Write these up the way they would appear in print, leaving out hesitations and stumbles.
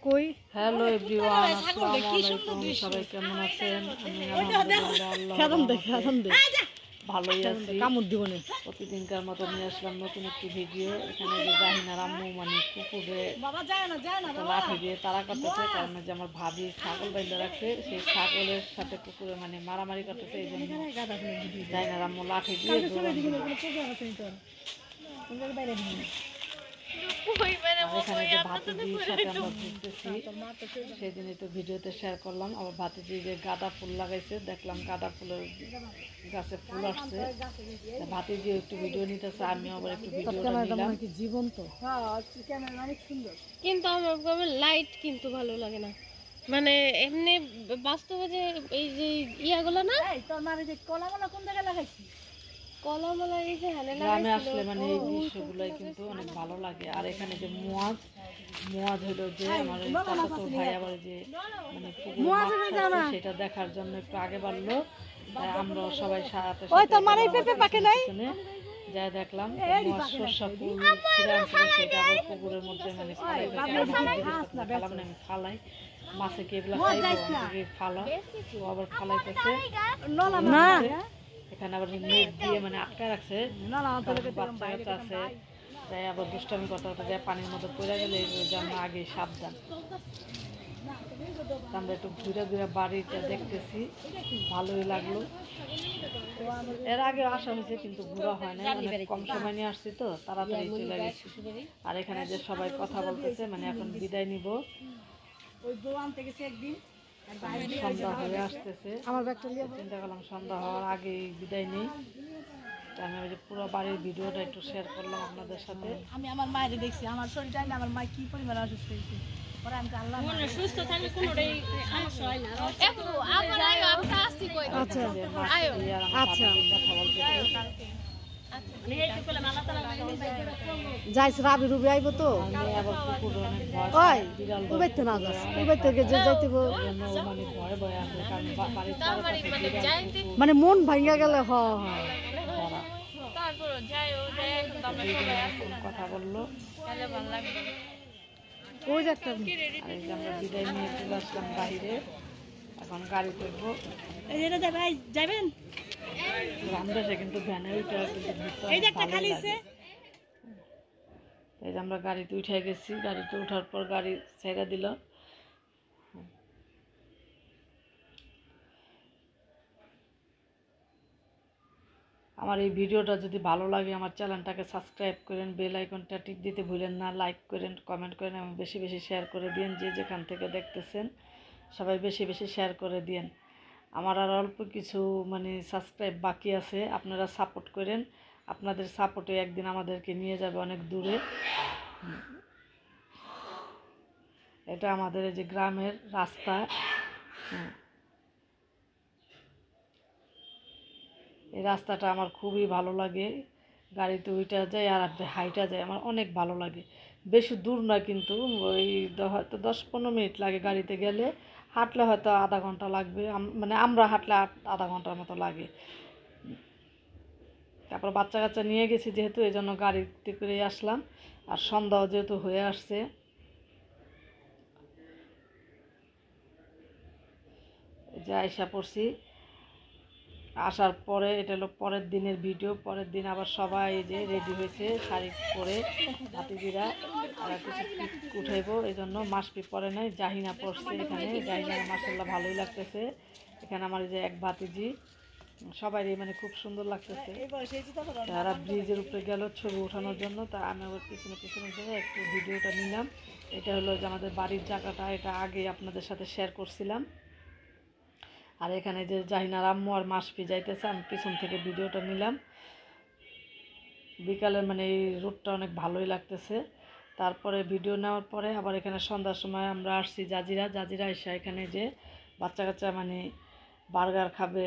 কই hello everyone, আসসালামু আলাইকুম। সবাই কেমন আছেন? আমি আলহামদুলিল্লাহ ভালোই আছি। কামড় দিব না। প্রতিদিনকার মতো নিয়ে আসলাম নতুন একটি ভিডিও। এখানে যে জাহিনার আম্মু মানে কুকুরে লাঠি দিয়ে তারা কাটতেছে, কারণ যে আমার ভাবি ছাগল বাইন্ধে রাখছে, সেই ছাগলের সাথে কুকুরে মানে মারামারি করতেছে। এই জন্য জাহিনার আম্মু লাঠি দিয়ে এখানে যে ভাতিজির সাথে আমরা ঘুরতেছি, সেদিন একটু ভিডিওতে শেয়ার করলাম। আবার ভাতিজি যে গাঁদা ফুল লাগাইছে, দেখলাম গাঁদা ফুলের গাছে ফুল আসছে, ভাতিজি একটু ভিডিও নিতেছে, আমি আবার একটু ভিডিও নিলাম। জীবন্ত অনেক সুন্দর, কিন্তু আমার লাইট কিন্তু ভালো লাগে না, মানে এমনি বাস্তবে যে এই যে ইয়াগুলো না, তোর মানে যে কলাগুলো কোন জায়গায় লাগাইছি, গ্রামে আসলে মানে এই দৃশ্যগুলোই কিন্তু অনেক ভালো লাগে। আর এখানে যে মুয়াজ হলো যে আমার চাচাতো ভাই, আবার যে মানে সেটা দেখার জন্য একটু আগে বাড়লো, আমরা সবাই সাথে যা দেখলাম সর্ষা ফুল সেটা আবার পুকুরের মধ্যে মানে আমি ফালাই মাছে কি এগুলো ফালা, ও আবার ফালাইতেছে। এখানে আবার নেট দিয়ে মানে আটকা রাখছে, বাচ্চা কাচ্চা আছে, যাই আবার দুষ্টামি করতে করতে যায় পানির মধ্যে পড়ে গেলে এই জন্য আগে সাবধান। আমরা একটু ঘুরে ঘুরে বাড়িটা দেখতেছি, ভালোই লাগলো। এর আগে আসা হয়েছে কিন্তু ঘোরা হয় না, অনেক কম সময় নিয়ে আসছি তো তাড়াতাড়ি চলে গেছি। আর এখানে যে সবাই কথা বলতেছে, মানে এখন বিদায় নিব, সন্ধ্যা হয়ে আসতেছে। আমার চিন্তা করলাম সন্ধ্যা হওয়ার আগেই বিদায় নেই। আমি ওই যে পুরো বাড়ির ভিডিওটা একটু শেয়ার করলাম আপনাদের সাথে। আমি আমার মায়ের দেখছি, আমার শরীরটা আমার মা কি পরিমাণ অসুস্থ হয়েছে, সুস্থ থাকলে কোনোটাই সমস্যা হয় না। যাইস রাবি রুবি আইব তো, মানে মন ভাঙ্গা গেলে কথা বললো, ওই যে একটা আমরা বিদায় নিয়ে চলে আসলাম বাইরে, এখন গাড়ি করবো। যাবেন রামদেশে কিন্তু ভ্যানে উঠে এই যে আমরা গাড়িতে উঠে গেছি। গাড়িতে উঠার পর গাড়ি ছেড়ে দিল। আমার এই ভিডিওটা যদি ভালো লাগে আমার চ্যানেলটাকে সাবস্ক্রাইব করেন, বেল আইকনটা টিপ দিতে ভুলেন না, লাইক করেন, কমেন্ট করেন এবং বেশি বেশি শেয়ার করে দিন। যে যেখান থেকে দেখতেছেন সবাই বেশি বেশি শেয়ার করে দিন। আমার আর অল্প কিছু মানে সাবস্ক্রাইব বাকি আছে, আপনারা সাপোর্ট করেন। আপনাদের সাপোর্টে একদিন আমাদেরকে নিয়ে যাবে অনেক দূরে। এটা আমাদের এই যে গ্রামের রাস্তা, এই রাস্তাটা আমার খুবই ভালো লাগে। গাড়িতে উইটা যায় আর হাইটা যায়, আমার অনেক ভালো লাগে। বেশি দূর না কিন্তু, ওই হয়তো 10-15 মিনিট লাগে গাড়িতে গেলে, হাঁটলে হয়তো আধা ঘন্টা লাগবে, মানে আমরা হাঁটলে আধা ঘন্টার মতো লাগে। তারপর বাচ্চা কাচ্চা নিয়ে গেছি যেহেতু, এই জন্য গাড়িতে করেই আসলাম। আর সন্ধ্যাও যেহেতু হয়ে আসছে, যে আইসা পড়ছি। আসার পরে এটা হলো পরের দিনের ভিডিও। পরের দিন আবার সবাই যে রেডি হয়েছে শাড়ি পরে, ভাতিজিরা আর কিছু উঠাইব, এই জন্য মাসপি পরে নাই, জাহিনা পড়ছে। এখানে জাহিনা মাসাল্লাহ ভালোই লাগতেছে। এখানে আমার যে এক ভাতিজি, সবাই মানে খুব সুন্দর লাগতেছে। তারা ব্রিজের উপরে গেল ছবি ওঠানোর জন্য, তা আমি আবার পিছনে পিছনে গিয়ে একটু ভিডিওটা নিলাম। এটা হলো যে আমাদের বাড়ির জায়গাটা, এটা আগে আপনাদের সাথে শেয়ার করছিলাম। আর এখানে যে জাহিনার আম্মু আর মাসপি যাইতেছে, আমি পিছন থেকে ভিডিওটা নিলাম। বিকালে মানে এই রোডটা অনেক ভালোই লাগতেছে। তারপরে ভিডিও নেওয়ার পরে আবার এখানে সন্ধ্যার সময় আমরা আসছি জাজিরা এসে এখানে যে বাচ্চা কাচ্চা মানে বার্গার খাবে।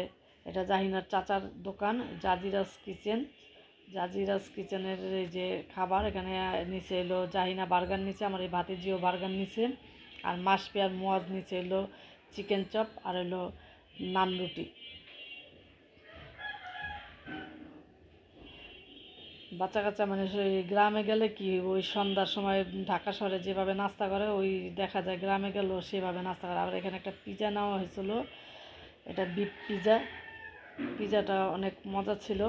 এটা জাহিনার চাচার দোকান, জাজিরাস কিচেনের এই যে খাবার। এখানে নিচে এলো জাহিনা বার্গার নিচে, আমার এই ভাতিজিও বার্গার নিচে, আর মাসপি আর মুয়াজ নিচে এলো চিকেন চপ আর এলো নান রুটি। বাচ্চা কাচ্চা মানে সেই গ্রামে গেলে কি ওই সন্ধ্যার সময় ঢাকা শহরে যেভাবে নাস্তা করে ওই দেখা যায় গ্রামে গেলেও সেভাবে নাস্তা করে। আবার এখানে একটা পিজা নেওয়া হয়েছিল, এটা বিফ পিজা। পিজাটা অনেক মজা ছিল।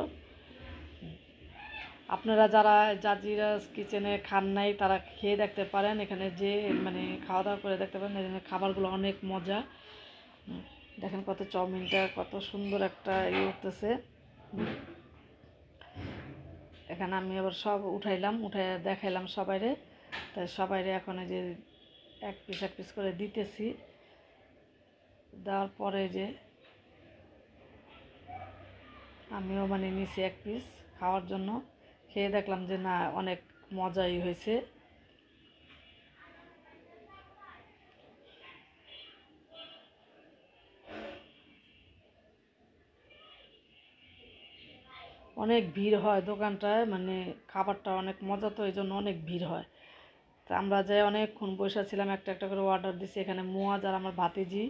আপনারা যারা জাজিরাস কিচেনে খান নাই তারা খেয়ে দেখতে পারেন, এখানে যে মানে খাওয়া দাওয়া করে দেখতে পারেন। এখানে খাবারগুলো অনেক মজা। দেখেন কত চাউমিনটা কত সুন্দর একটা উঠতেছে। এখানে আমি আবার সব উঠাইলাম, উঠাই দেখাইলাম সবাইরে। তাই সবাইরে এখন এই যে এক পিস করে দিতেছি। দেওয়ার পরে যে আমিও মানে নিছি এক পিস খাওয়ার জন্য। খেয়ে দেখলাম যে না, অনেক মজাই হয়েছে। অনেক ভিড় হয় দোকানটায়, মানে খাবারটা অনেক মজা, তো এই জন্য অনেক ভিড় হয়। তা আমরা যাই অনেকক্ষণ বসে ছিলাম, একটা একটা করে অর্ডার দিছি। এখানে মুয়াজ আর আমার ভাতিজি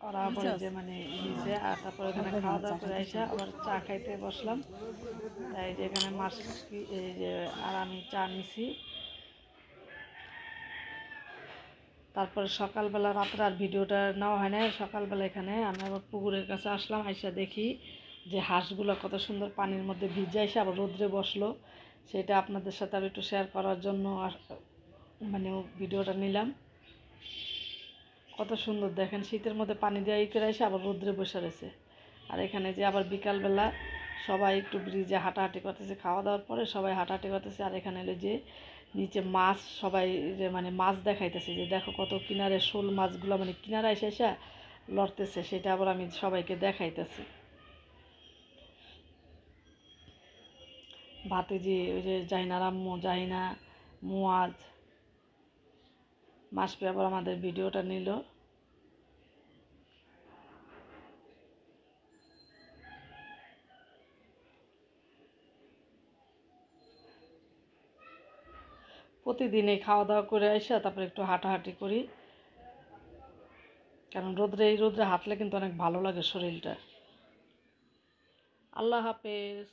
ওরা আবার যে মানে নিচে, আর তারপর এখানে খাওয়া দাওয়া করে এসে আবার চা খাইতে বসলাম। তাই যে এখানে মাছ, এই যে আর আমি চা নিছি। তারপরে সকালবেলা রাত্রে আর ভিডিওটা নেওয়া হয় না। সকালবেলা এখানে আমি আবার পুকুরের কাছে আসলাম, আইসা দেখি যে হাঁসগুলো কত সুন্দর পানির মধ্যে ভিজে এসে আবার রোদ্রে বসলো। সেটা আপনাদের সাথে আর একটু শেয়ার করার জন্য আর মানে ভিডিওটা নিলাম। কত সুন্দর দেখেন, শীতের মধ্যে পানি দিয়ে করে এসে আবার রোদ্রে বসে রয়েছে। আর এখানে যে আবার বিকালবেলা সবাই একটু ব্রিজে হাঁটাহাঁটি করতেছে, খাওয়া দাওয়ার পরে সবাই হাঁটাহাঁটি করতেছে। আর এখানে এলো যে নিচে মাছ, সবাই যে মানে মাছ দেখাইতেছে যে দেখো কত কিনারে শোল মাছগুলো মানে কিনারা এসে এসে লড়তেছে, সেটা আবার আমি সবাইকে দেখাইতেছি। ভাতিজি ওই যে জাহিনার আম্মু, জাহিনা, মুয়াজ, মাসপি আবার আমাদের ভিডিওটা নিল। প্রতিদিন এই খাওয়া দাওয়া করে এসে তারপরে একটু হাঁটাহাঁটি করি, কারণ এই রোদ্রে হাঁটলে কিন্তু অনেক ভালো লাগে শরীরটা। আল্লাহ হাফেজ।